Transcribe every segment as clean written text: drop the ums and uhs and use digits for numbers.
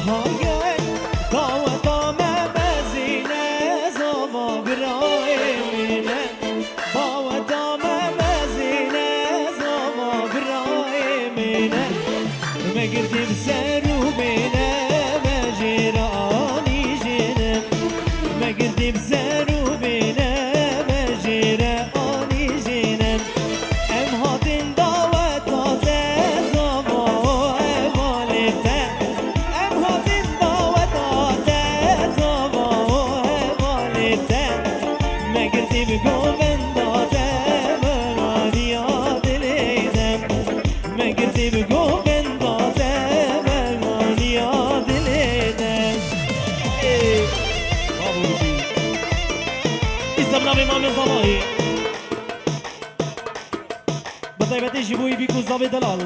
هاي داوة مزينة زوما برايمنا داوة مزينة زوما برايمنا ما قلت بسرو بنا ما جيراني جنم ما قلت بسرو بنا ما جيراني جنم ام هاتن داوة تازه زوما والفا ام هاتن داوة تازه زوما والفا ما قلت بقومن داده مراني ياد الهدم ما قلت بقومن داده مراني ياد الهدم بابوجي اسمنا بإمام الزواهي بطيبتي جيبوي بيكو زابي دلال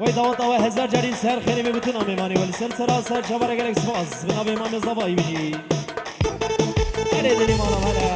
وای دعوت آوه هزار جارین سر خیلی میبوتون آمیمانی ولی سر سر چابره گلک سپاس بنا به امام زبایی بجی هره دلی مانا هره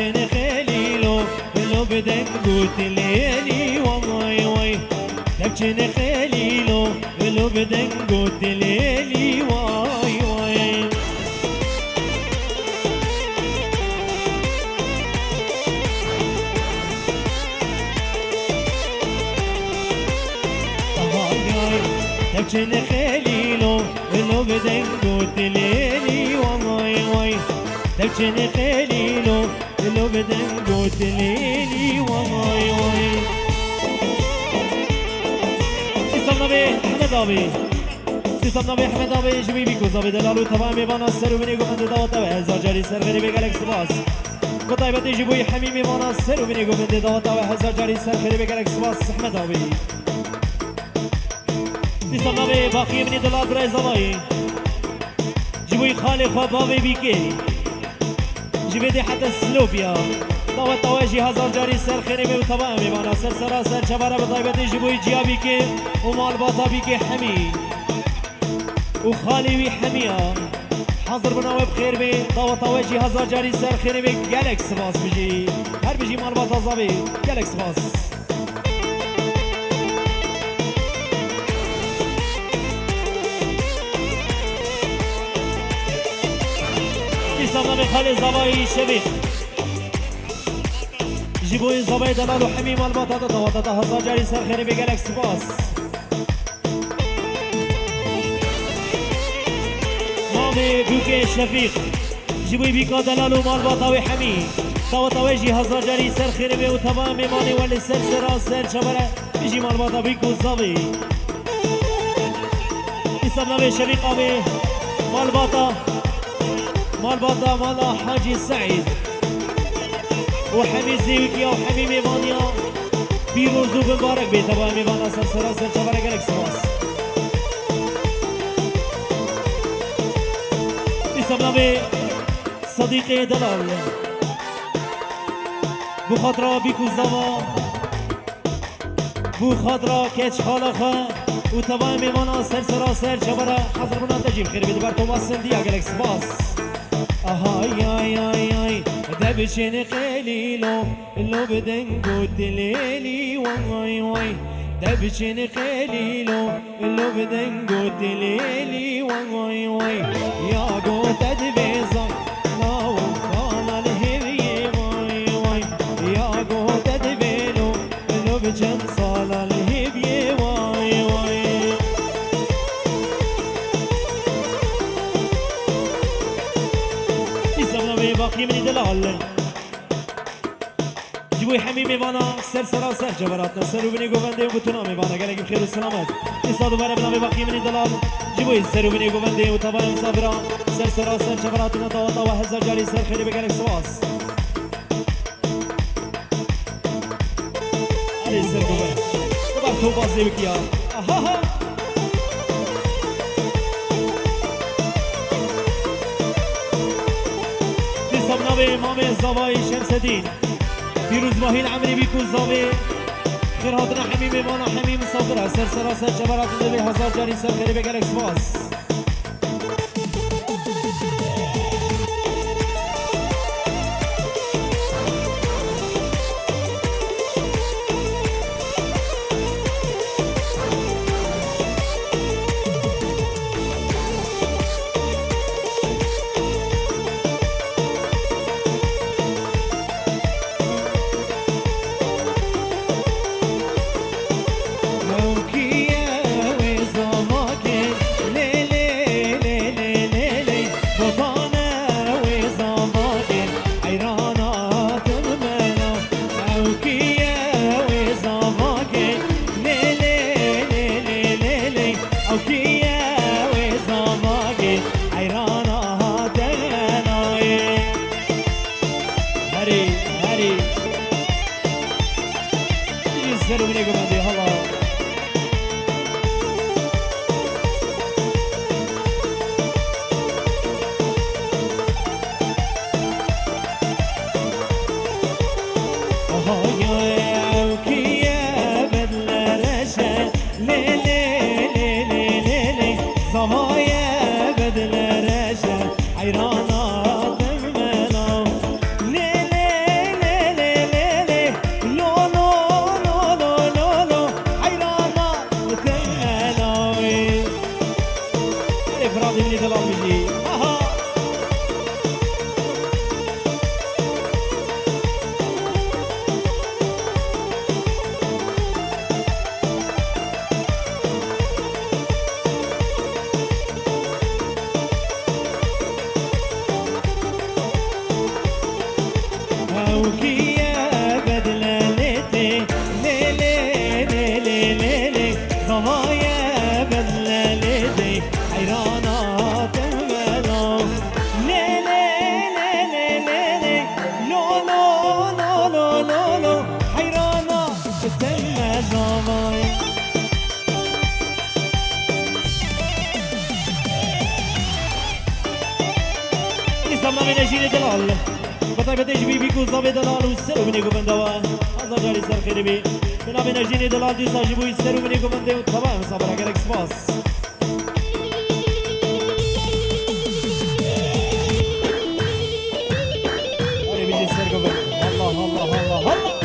تبجن خليلو لو بدن قلت ليلي واي واي تبجن خليلو لو بدن قلت ليلي واي واي تبجن خليلو لو بدن قلت ليلي واي واي نبي احمد ابي تسمى نبي احمد ابي جميع بيكو زابي دلالو تمام بنا السر وبني قمت دعوت هزار جاري سر غريب قالك سباس قطيبتي جيبوي حميمي بنا السر وبني قمت دعوت هزار جاري سر غريب قالك سباس احمد ابي تسمى نبي باقي من دلال براي زباي جيبوي خالي خوابي بيكي جيبيدي حتى السلوبيا دعوت تواجي هزار جاري سر خيري وتمام بنا سر سر شبارة بطيبتي جيبوي جيابي كي ومال باطابي كي حمي وخالي وي حمية حاضر بنا وبخير بي دعوت تواجي هزار جاري سر خيري بي جالك سباس بجي هر بجي مال باطابي جالك سباس يسمى بخالي زباي شبيخ جيبوي زباي دلال وحمي مال باطا دعوت هزار جاري سر خيري بي جالك سباس مامي بوكي شفيق جيبوي بيكا دلال ومال باطاوي حمي دعوت واجي هزار جاري سر خيري بي وتمام ماني ولي سر سر شبره بيجي مال باطا بيكو زبي يسمى بي شفيق ابي مال باطا مال حاجي سعيد وحمي زيوكيا وحمي ميمانيا بيروزو بمبارك بيتبا ميمانا سر شبره قالك سواس يسمى بي صديقي دلال بو خاطرة بيكو زوا بو خاطرة كيش خالخا وتبا ميمانا سر شبره حضر بنا تجيب خير بيدبار تواسن ديا قالك سواس هاي هاي هاي هاي دبشن قليلو لو بدن قلت ليلي واي واي دبشن قليلو لو بدن قلت ليلي واي واي يا قوت دبيزا لا وقال الهري ناوي باقي من دلال جبوي حميمي وانا سر سرا سر جبراتنا سر وبني قوبندي وبتنامي وانا قالك بخير والسلامات تصاد وانا بنامي باقي من دلال جبوي سر وبني قوبندي وطبعا مسافرة سر سرا سر جبراتنا طوا طوا هزار جاري سر خيري بقالك سواس علي سر قوبندي طبعا توبا زيوك يا اها تصاب ناوي مامي الزواي شمس الدين فيروز ماهي العمري بيكون زاوي خير هاتنا حميمي مانا حميم صابرة سر سرا سر جبرات النبي هزار جاري سر خيري بقالك سواس زمنا نجيني دلال بطيبة تجبي بيكو زابي دلال والسر وبني قبندوا هذا جاري سر خيري بي بنا بنجيني دلال دي ساجبو السر وبني قبندوا طبعا مصابرة قالك سباس هاري بيجي السر قبل الله الله الله الله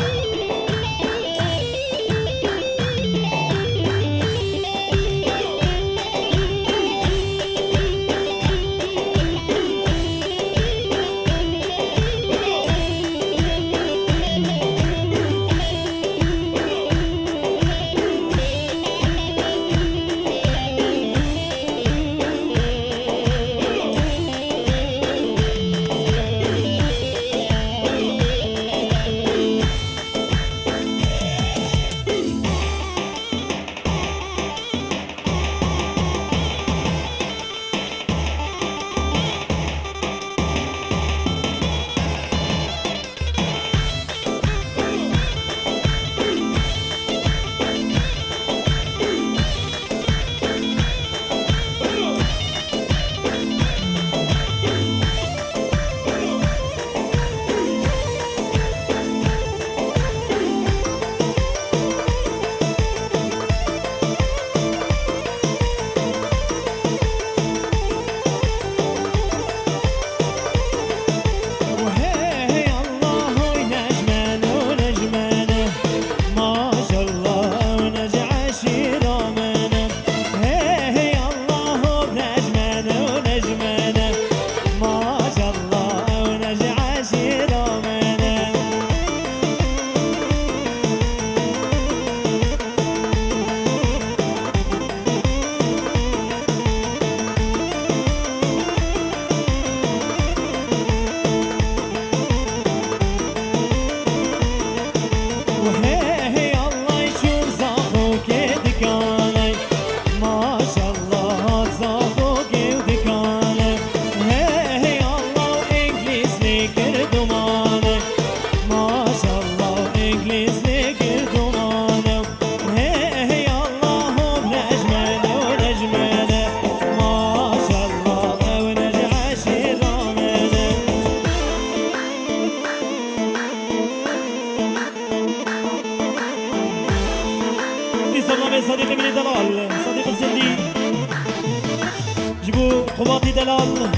دلال صديق الزندي جبو قباطي دلال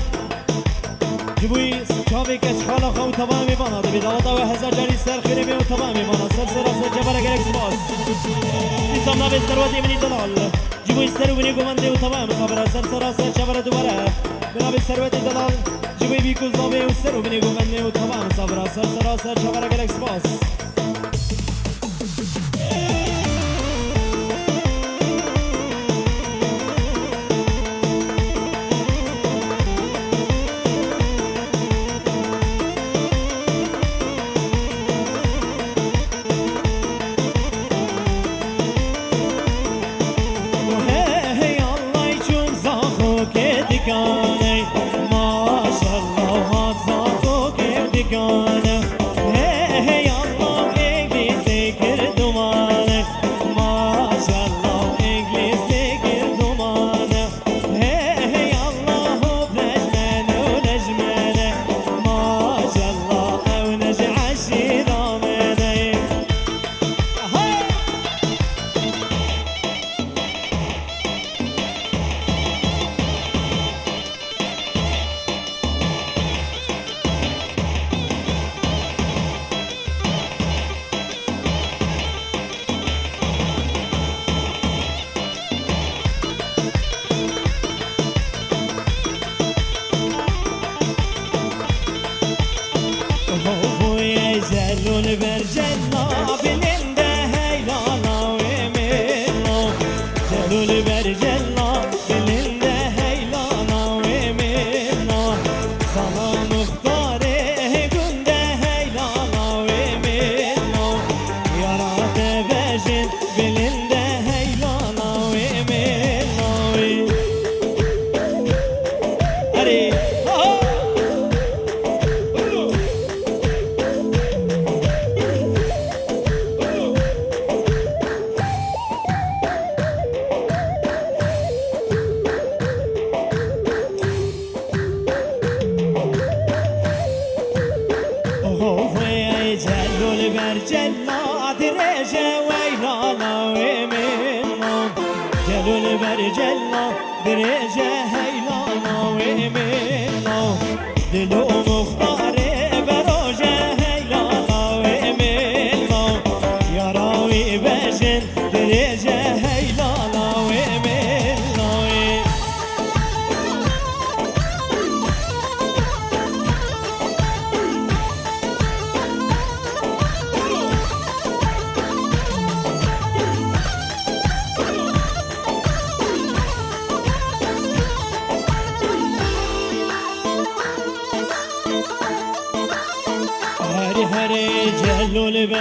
جبوی چاوی کش خالا خو تمامی بانا دبی داوتا و هزار جاری سر خیره می و تمامی بانا سر سر سر جبر گرک سپاس نیزام نبی سروتی منی دلال جبوی سر و بینی گمنده و تمام صبر سر سر سر جبر دوباره بنابی سروتی دلال جبوی بیکوز نبی و سر و بینی گمنده و تمام صبر سر سر سر جبر گرک سپاس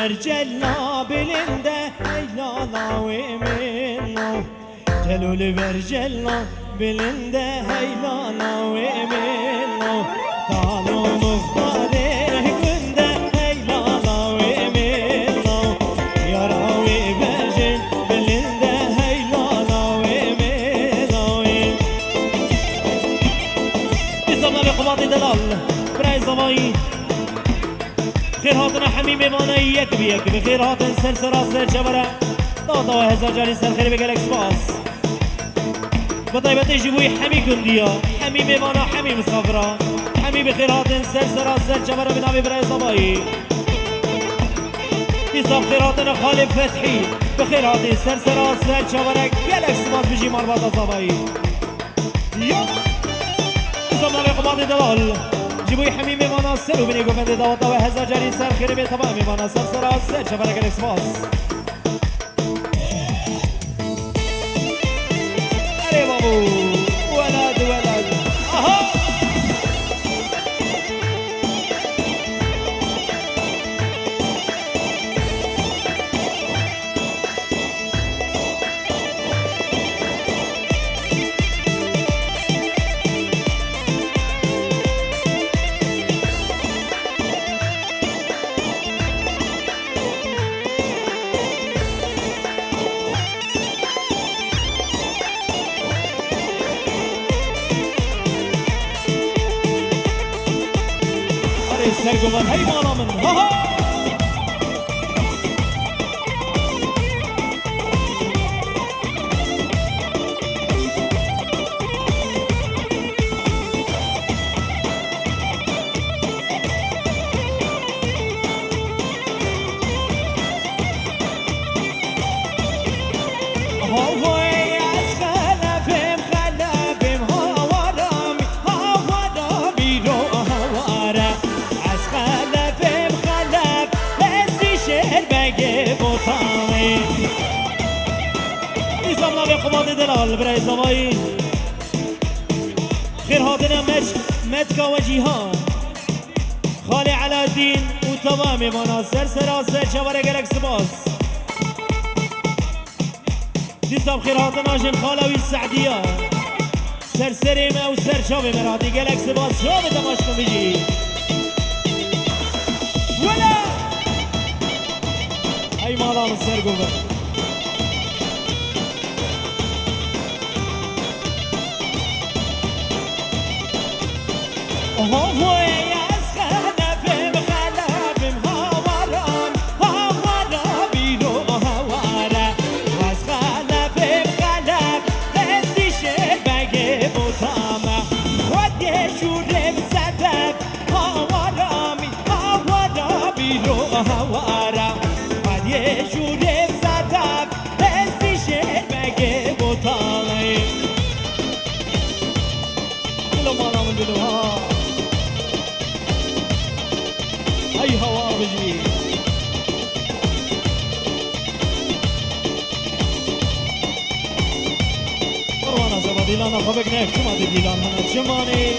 برجلنا بلنده هيلانا ومنو جلول برجلنا بلنده هيلانا ومنو طالو مختاره كنده هيلانا ومنو يا راوي برجل بلنده هيلانا ومنو نظامنا بقباطي دلال براي زماي خير هاتنا حميم مانا يك بيك بخير هاتن سر سراسر جبرة دادا و هزار جاري سر خير بقلق سباس بطيبة جبوي حمي كنديا حميم مانا حميم صفرا حمي بخير هاتن سر سراسر جبرة بنابي براي زباي نظام خير هاتنا خالب فتحي بخير هاتن سر سراسر جبرة قلق سباس بجي مربطة زباي نظامنا بقباطي دلال جبوی حمیم مانا سر و بینی گفنده داوتا و هزار جاری سر خیره به تمامی مانا سر سر آسر چپرک الاکسپاس اره بابو ولد ولد آها سرگوان هی مالا من ها ها هاتی دلال برای زمایی خیر هاتنا مدکا و جیهان خالی علادین و تمام مانا سر شواره گرک سباس دیساب خیر هاتنا جن خالوی سعدیه سر ما و سر شاوی مرادی گرک سباس شاوی تماش کن بجی ولا ای مالان سر گوبر ای هوا بجی قروانا زبا دیلانا خوبک نفت شما دی دیلان هنه شمانی